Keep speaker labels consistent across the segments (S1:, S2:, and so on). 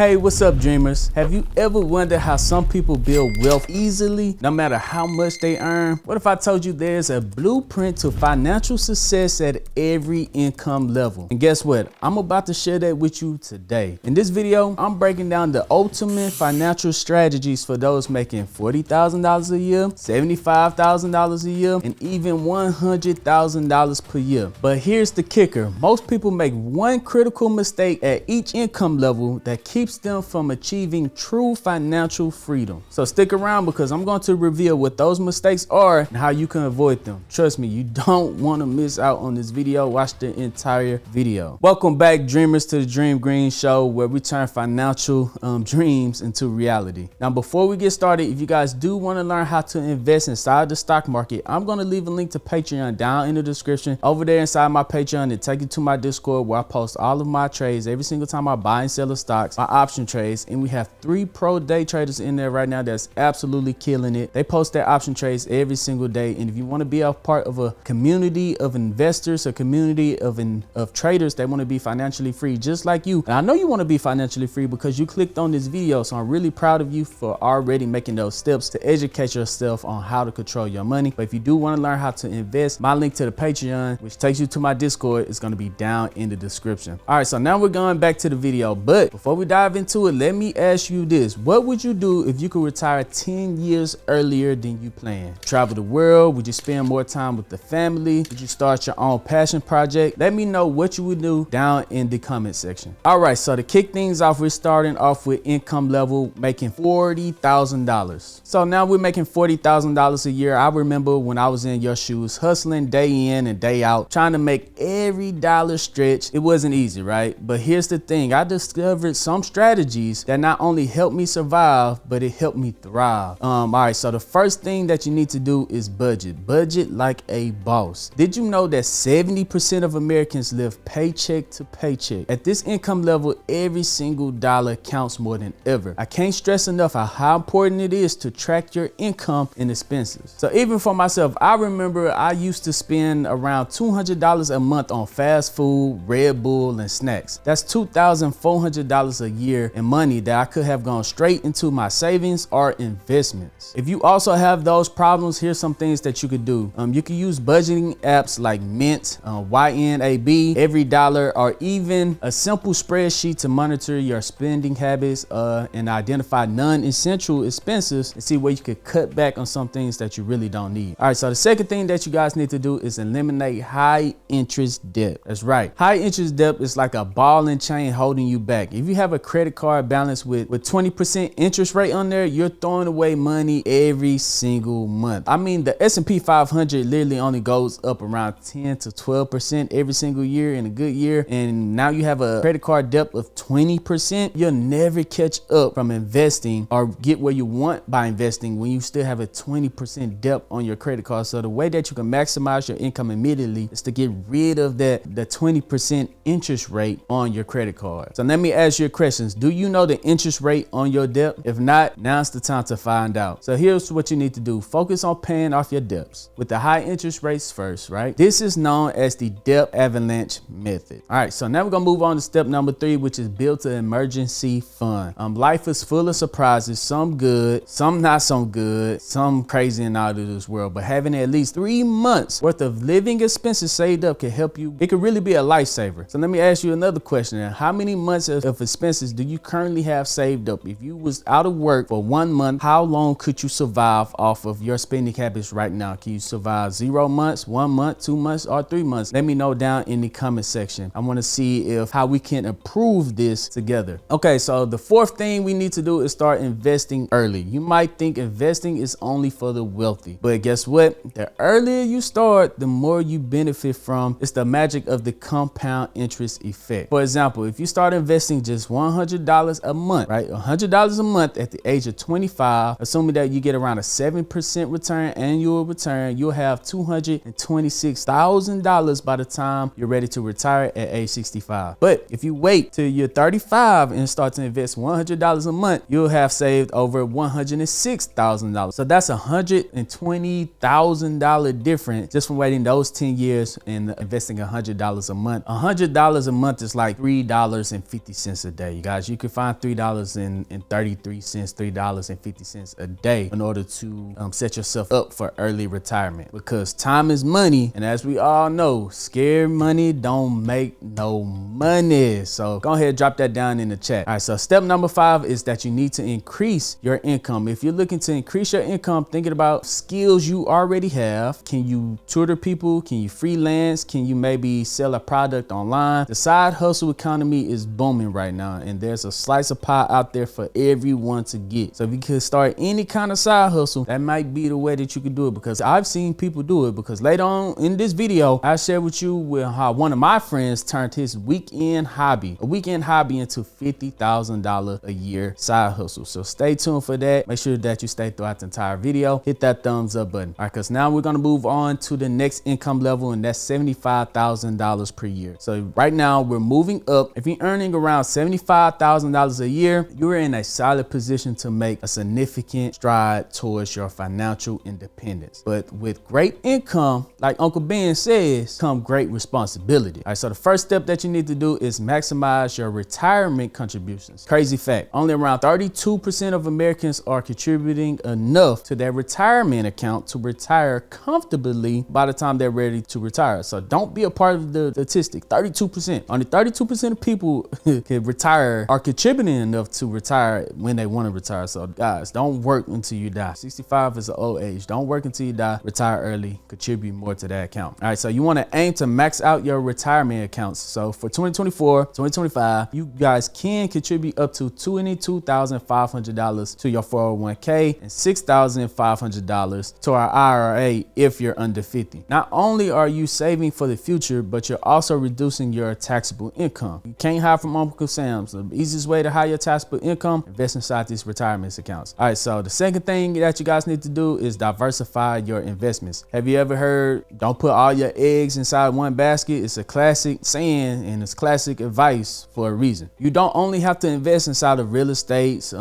S1: Hey, what's up, dreamers? Have you ever wondered how some people build wealth easily, no matter how much they earn? What if I told you there's a blueprint to financial success at every income level? And guess what? I'm about to share that with you today. In this video, I'm breaking down the ultimate financial strategies for those making $40,000 a year, $75,000 a year, and even $100,000 per year. But here's the kicker. Most people make one critical mistake at each income level that keeps them from achieving true financial freedom. So stick around because I'm going to reveal what those mistakes are and how you can avoid them. Trust me, you don't want to miss out on this video. Watch the entire video. Welcome back, dreamers, to the Dream Green Show, where we turn financial dreams into reality. Now, before we get started, if you guys do want to learn how to invest inside the stock market, I'm going to leave a link to Patreon down in the description. Over there inside my Patreon, it take you to my Discord where I post all of my trades every single time I buy and sell a stocks, my option trades, and we have 3 pro day traders in there right now that's absolutely killing it. They post their option trades every single day, and if you want to be a part of a community of investors, a community of traders that want to be financially free just like you, and I know you want to be financially free because you clicked on this video, so I'm really proud of you for already making those steps to educate yourself on how to control your money. But if you do want to learn how to invest, my link to the Patreon, which takes you to my Discord, is going to be down in the description. All right, so now we're going back to the video, but before we dive into it, let me ask you this. What would you do if you could retire 10 years earlier than you planned? Travel the world? Would you spend more time with the family? Would you start your own passion project? Let me know what you would do down in the comment section. All right, so to kick things off, we're starting off with income level, making $40,000. So now we're making $40,000 a year. I remember when I was in your shoes, hustling day in and day out, trying to make every dollar stretch. It wasn't easy, right? But here's the thing. I discovered some strategies that not only helped me survive, but it helped me thrive. All right, so the first thing that you need to do is budget like a boss. Did you know that 70% of Americans live paycheck to paycheck? At this income level, every single dollar counts more than ever. I can't stress enough how important it is to track your income and expenses. So even for myself, I remember I used to spend around $200 a month on fast food, Red Bull, and snacks. That's $2,400 a year in money that I could have gone straight into my savings or investments. If you also have those problems, here's some things that you could do. You can use budgeting apps like Mint, YNAB, Every Dollar, or even a simple spreadsheet to monitor your spending habits and identify non-essential expenses and see where you could cut back on some things that you really don't need. All right, so the second thing that you guys need to do is eliminate high interest debt. That's right. High interest debt is like a ball and chain holding you back. If you have a credit card balance with 20% interest rate on there, you're throwing away money every single month. I mean, the S&P 500 literally only goes up around 10 to 12% every single year in a good year. And now you have a credit card debt of 20%. You'll never catch up from investing or get where you want by investing when you still have a 20% debt on your credit card. So the way that you can maximize your income immediately is to get rid of the 20% interest rate on your credit card. So let me ask you questions. Do you know the interest rate on your debt? If not, now's the time to find out. So here's what you need to do. Focus on paying off your debts with the high interest rates first, right? This is known as the debt avalanche method. All right, so now we're gonna move on to step number 3, which is build an emergency fund. Life is full of surprises, some good, some not so good, some crazy and out of this world, but having at least 3 months worth of living expenses saved up can help you. It could really be a lifesaver. So let me ask you another question. How many months of expenses do you currently have saved up? If you was out of work for 1 month, how long could you survive off of your spending habits right now? Can you survive 0 months, 1 month, 2 months, or 3 months? Let me know down in the comment section. I want to see how we can improve this together. Okay, so the fourth thing we need to do is start investing early. You might think investing is only for the wealthy, but guess what? The earlier you start, the more you benefit from. It's the magic of the compound interest effect. For example, if you start investing just $100 a month, right? $100 a month at the age of 25, assuming that you get around a 7% return, annual return, you'll have $226,000 by the time you're ready to retire at age 65. But if you wait till you're 35 and start to invest $100 a month, you'll have saved over $106,000. So that's $120,000 difference just from waiting those 10 years and investing $100 a month. $100 a month is like $3.50 a day. You guys, you can find $3.33, $3.50 a day in order to set yourself up for early retirement, because time is money. And as we all know, scared money don't make no money. So go ahead, drop that down in the chat. All right, so step number 5 is that you need to increase your income. If you're looking to increase your income, thinking about skills you already have, can you tutor people? Can you freelance? Can you maybe sell a product online? The side hustle economy is booming right now, and there's a slice of pie out there for everyone to get. So if you could start any kind of side hustle, that might be the way that you could do it, because I've seen people do it. Because later on in this video, I share with you how one of my friends turned his a weekend hobby into $50,000 a year side hustle. So stay tuned for that. Make sure that you stay throughout the entire video. Hit that thumbs up button. All right, because now we're going to move on to the next income level, and that's $75,000 per year. So right now we're moving up. If you're earning around $75,000 a year, you're in a solid position to make a significant stride towards your financial independence. But with great income, like Uncle Ben says, come great responsibility. All right, so the first step that you need to do is maximize your retirement contributions. Crazy fact, only around 32% of Americans are contributing enough to their retirement account to retire comfortably by the time they're ready to retire. So don't be a part of the statistic. 32%. Only 32% of people can retire, are contributing enough to retire when they want to retire. So guys, don't work until you die. 65 is an old age. Don't work until you die. Retire early. Contribute more to that account. All right, so you want to aim to max out your retirement accounts. So for 2024, 2025, you guys can contribute up to $22,500 to your 401k and $6,500 to our IRA if you're under 50. Not only are you saving for the future, but you're also reducing your taxable income. You can't hide from Uncle Sam. So the easiest way to hide your taxable income, invest inside these retirement accounts. All right, so the second thing that you guys need to do is diversify your investments. Have you ever heard, don't put all your eggs inside one basket? It's a classic saying, and it's classic advice for a reason. You don't only have to invest inside of real estate,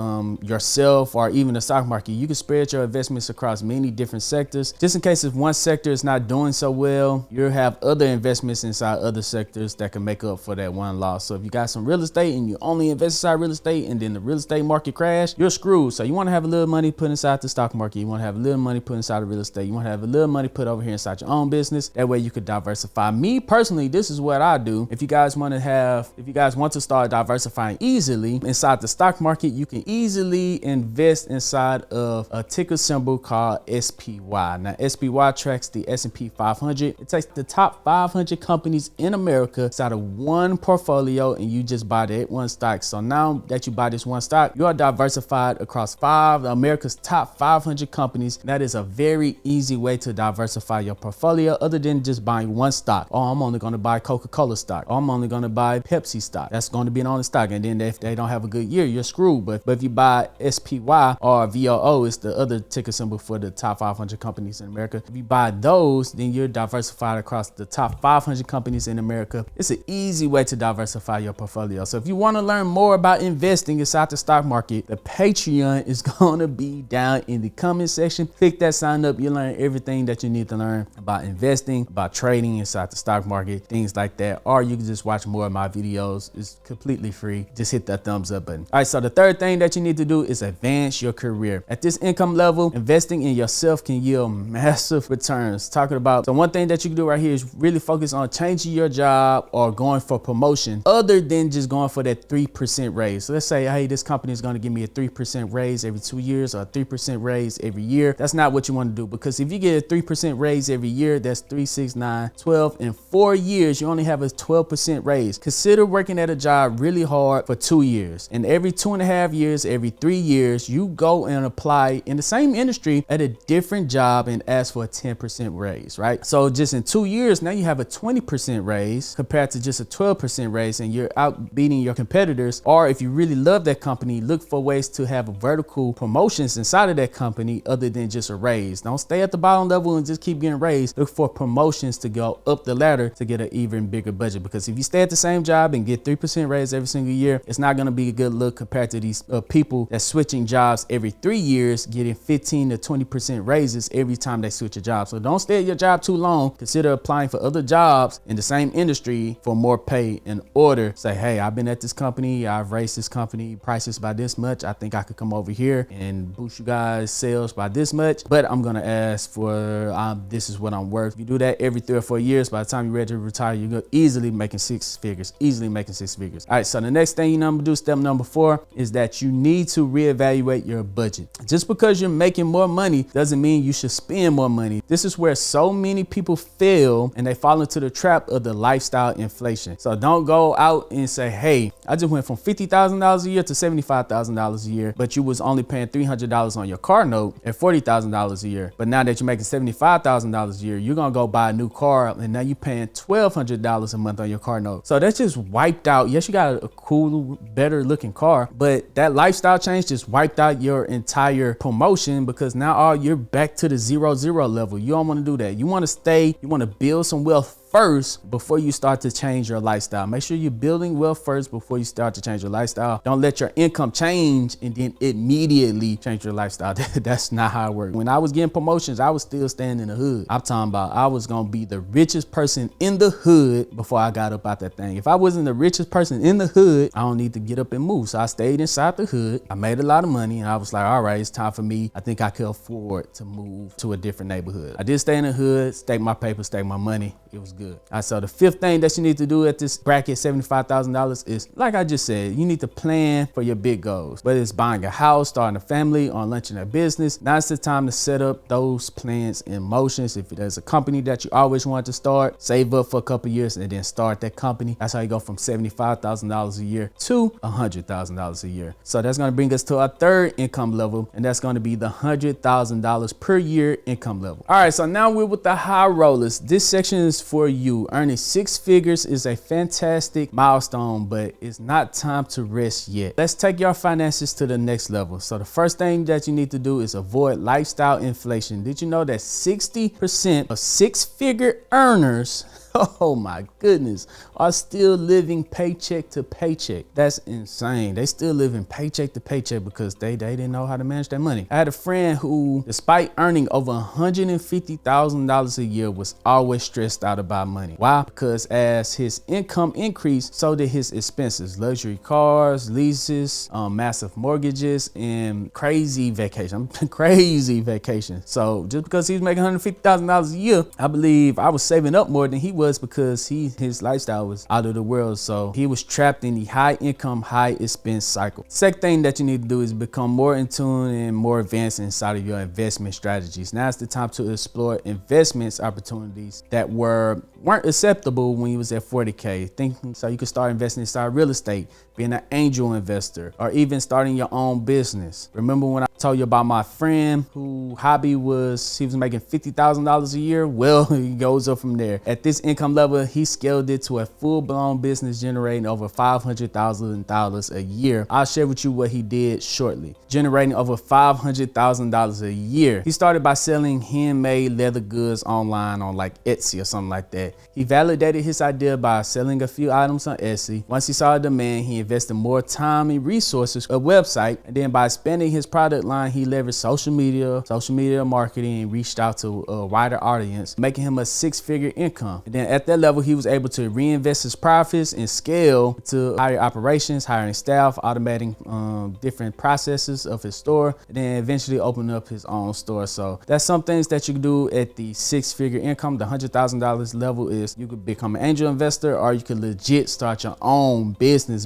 S1: yourself, or even the stock market. You can spread your investments across many different sectors. Just in case if one sector is not doing so well, you'll have other investments inside other sectors that can make up for that one loss. So if you got some real estate and you only invest inside real estate and then the real estate market crash, you're screwed. So you want to have a little money put inside the stock market. You want to have a little money put inside of real estate. You want to have a little money put over here inside your own business. That way you could diversify. Me personally, this is what I do. If you guys want to start diversifying easily inside the stock market, you can easily invest inside of a ticker symbol called SPY. Now SPY tracks the S&P 500. It takes the top 500 companies in America inside of one portfolio, and you just buy that one stock. So now that you buy this one stock, you are diversified across America's top 500 companies. That is a very easy way to diversify your portfolio, other than just buying one stock. Oh, I'm only going to buy Coca-Cola stock. Oh, I'm only going to buy Pepsi stock. That's going to be on the stock. And then if they don't have a good year, you're screwed. But if you buy SPY or VOO, it's the other ticker symbol for the top 500 companies in America. If you buy those, then you're diversified across the top 500 companies in America. It's an easy way to diversify your portfolio. So if you want to learn more about investing inside the stock market, the Patreon is going to be down in the comment section. Click that sign up. You'll learn everything that you need to learn about investing, about trading inside the stock market, things like that. Or you can just watch more of my videos. It's completely free. Just hit that thumbs up button. All right, so the third thing that you need to do is advance your career. At this income level, investing in yourself can yield massive returns. So one thing that you can do right here is really focus on changing your job or going for promotion, other than just going for that 3% raise. So let's say, hey, this company is going to give me a 3% raise every 2 years or a 3% raise every year. That's not what you want to do, because if you get a 3% raise every year, that's 3, 6, 9, 12. In 4 years, you only have a 12% raise. Consider working at a job really hard for 2 years, and every 2.5 years, every 3 years, you go and apply in the same industry at a different job and ask for a 10% raise, right? So just in 2 years, now you have a 20% raise compared to just a 12% raise, and you're out beating your competitors. Or if you really love that company, look for ways to have vertical promotions inside of that company other than just a raise. Don't stay at the bottom level and just keep getting raised. Look for promotions to go up the ladder to get an even bigger budget, because if you stay at the same job and get 3% raise every single year, it's not going to be a good look compared to these people that's switching jobs every 3 years, getting 15 to 20% raises every time they switch a job. So don't stay at your job too long. Consider applying for other jobs in the same industry for more pay in order to say, hey, I've been at this company company, I've raised this company prices by this much. I think I could come over here and boost you guys sales by this much, but I'm gonna ask for this is what I'm worth. If you do that every 3 or 4 years, by the time you're ready to retire, you're easily making 6 figures, easily making 6 figures. All right, so the next thing you know, I'm gonna do, step number 4, is that you need to reevaluate your budget. Just because you're making more money doesn't mean you should spend more money. This is where so many people fail, and they fall into the trap of the lifestyle inflation. So don't go out and say, hey, I just went from $50,000 a year to $75,000 a year, but you was only paying $300 on your car note at $40,000 a year. But now that you're making $75,000 a year, you're gonna go buy a new car, and now you're paying $1,200 a month on your car note. So that's just wiped out. Yes, you got a cool, better looking car, but that lifestyle change just wiped out your entire promotion, because now you're back to the 0-0 level. You don't want to do that. You want to stay, you want to build some wealth first before you start to change your lifestyle. Make sure you're building wealth first before you start to change your lifestyle. Don't let your income change and then immediately change your lifestyle. That's not how it works. When I was getting promotions, I was still staying in the hood. I'm talking about I was gonna be the richest person in the hood before I got up out that thing. If I wasn't the richest person in the hood, I don't need to get up and move. So I stayed inside the hood. I made a lot of money, and I was like, all right, it's time for me. I think I could afford to move to a different neighborhood. I did stay in the hood, stake my paper, stake my money. It was good. All right, so the 5th thing that you need to do at this bracket, $75,000, is, like I just said, you need to plan for your big goals. Whether it's buying a house, starting a family, or launching a business, now's the time to set up those plans in motions. If there's a company that you always wanted to start, save up for a couple years and then start that company. That's how you go from $75,000 a year to $100,000 a year. So that's going to bring us to our 3rd income level, and that's going to be the $100,000 per year income level. All right, so now we're with the high rollers. This section is for you. Earning 6 figures is a fantastic milestone, but it's not time to rest yet. Let's take your finances to the next level. So the first thing that you need to do is avoid lifestyle inflation. Did you know that 60% of 6-figure earners, oh my goodness, are still living paycheck to paycheck? That's insane. They still living paycheck to paycheck because they didn't know how to manage their money. I had a friend who, despite earning over $150,000 a year, was always stressed out about money. Why? Because as his income increased, so did his expenses. Luxury cars, leases, massive mortgages, and crazy vacation. Crazy vacation. So just because he's making $150,000 a year, I believe I was saving up more than he was, because his lifestyle was out of the world. So he was trapped in the high income, high expense cycle. Second thing that you need to do is become more in tune and more advanced inside of your investment strategies. Now's the time to explore investments opportunities that weren't acceptable when you was at 40K. Thinking so you could start investing inside real estate, being an angel investor, or even starting your own business. Remember when I told you about my friend who hobby was, he was making $50,000 a year? Well, he goes up from there. At this income level, he scaled it to a full-blown business generating over $500,000 a year. I'll share with you what he did shortly. Generating over $500,000 a year. He started by selling handmade leather goods online on like Etsy or something like that. He validated his idea by selling a few items on Etsy. Once he saw a demand, he invested more time and resources, a website, and then by expanding his product line, he leveraged social media marketing, and reached out to a wider audience, making him a 6-figure income. And then at that level, he was able to reinvest his profits and scale to higher operations, hiring staff, automating different processes of his store, and then eventually open up his own store. So that's some things that you can do at the 6-figure income. The $100,000 level is you could become an angel investor, or you could legit start your own business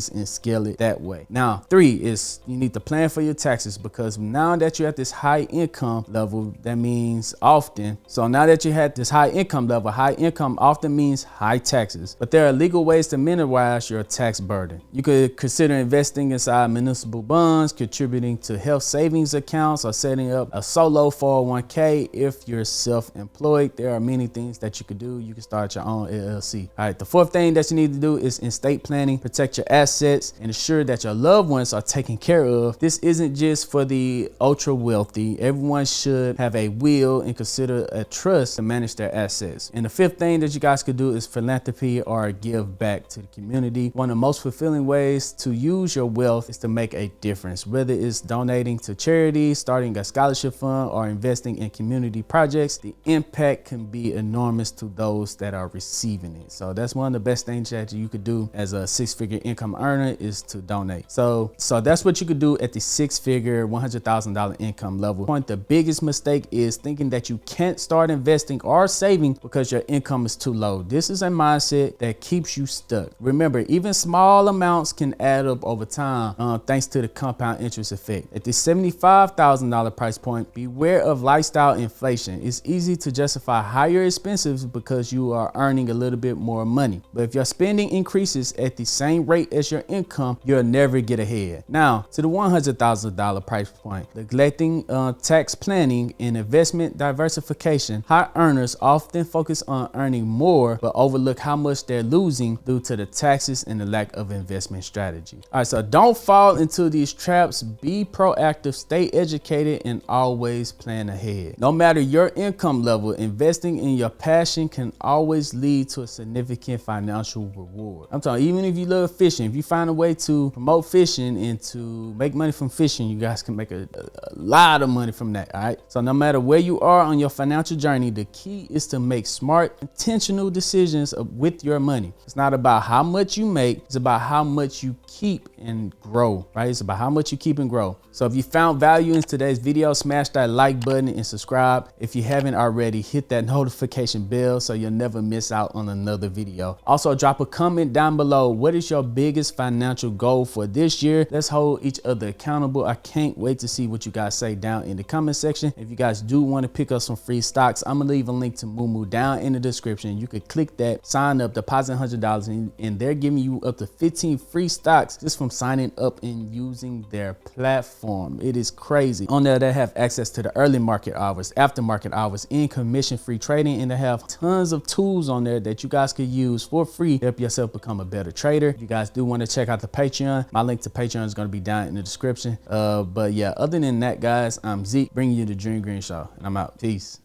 S1: and scale it that way. Now, 3 is you need to plan for your taxes, because now that you're at this high income level, that means often. So now that you had this high income level, high income often means high taxes. But there are legal ways to minimize your tax burden. You could consider investing inside municipal bonds, contributing to health savings accounts, or setting up a solo 401k if you're self-employed. There are many things that you could do. You can start your own LLC. All right, the 4th thing that you need to do is estate planning. Protect your assets and ensure that your loved ones are taken care of. This isn't just for for the ultra wealthy. Everyone should have a will and consider a trust to manage their assets. And the fifth thing that you guys could do is philanthropy or give back to the community. One of the most fulfilling ways to use your wealth is to make a difference, whether it's donating to charity, starting a scholarship fund, or investing in community projects. The impact can be enormous to those that are receiving it. So that's one of the best things that you could do as a six-figure income earner is to donate. So that's what you could do at the six-figure $100,000 income level. The biggest mistake is thinking that you can't start investing or saving because your income is too low. This is a mindset that keeps you stuck. Remember, even small amounts can add up over time thanks to the compound interest effect. At the $75,000 price point, beware of lifestyle inflation. It's easy to justify higher expenses because you are earning a little bit more money. But if your spending increases at the same rate as your income, you'll never get ahead. Now, to the $100,000 price point, neglecting tax planning and investment diversification, high earners often focus on earning more but overlook how much they're losing due to the taxes and the lack of investment strategy. All right, so don't fall into these traps. Be proactive, stay educated, and always plan ahead. No matter your income level, investing in your passion can always lead to a significant financial reward. I'm talking, even if you love fishing, if you find a way to promote fishing and to make money from fishing, you guys can make a lot of money from that. All right, so no matter where you are on your financial journey, the key is to make smart, intentional decisions with your money. It's not about how much you make, it's about how much you keep and grow, right? It's about how much you keep and grow. So if you found value in today's video, smash that like button and subscribe. If you haven't already, hit that notification bell so you'll never miss out on another video. Also, drop a comment down below. What is your biggest financial goal for this year? Let's hold each other accountable. I can't wait to see what you guys say down in the comment section. If you guys do want to pick up some free stocks, I'm gonna leave a link to Moo down in the description. You could click that, sign up, deposit $100, and they're giving you up to 15 free stocks just from signing up and using their platform. It is crazy. On there, they have access to the early market hours, aftermarket hours, and commission-free trading, and they have tons of tools on there that you guys could use for free to help yourself become a better trader. If you guys do want to check out the Patreon, my link to Patreon is going to be down in the description. But yeah, other than that, guys, I'm Zeke, bringing you the Dream Green Show, and I'm out. Peace.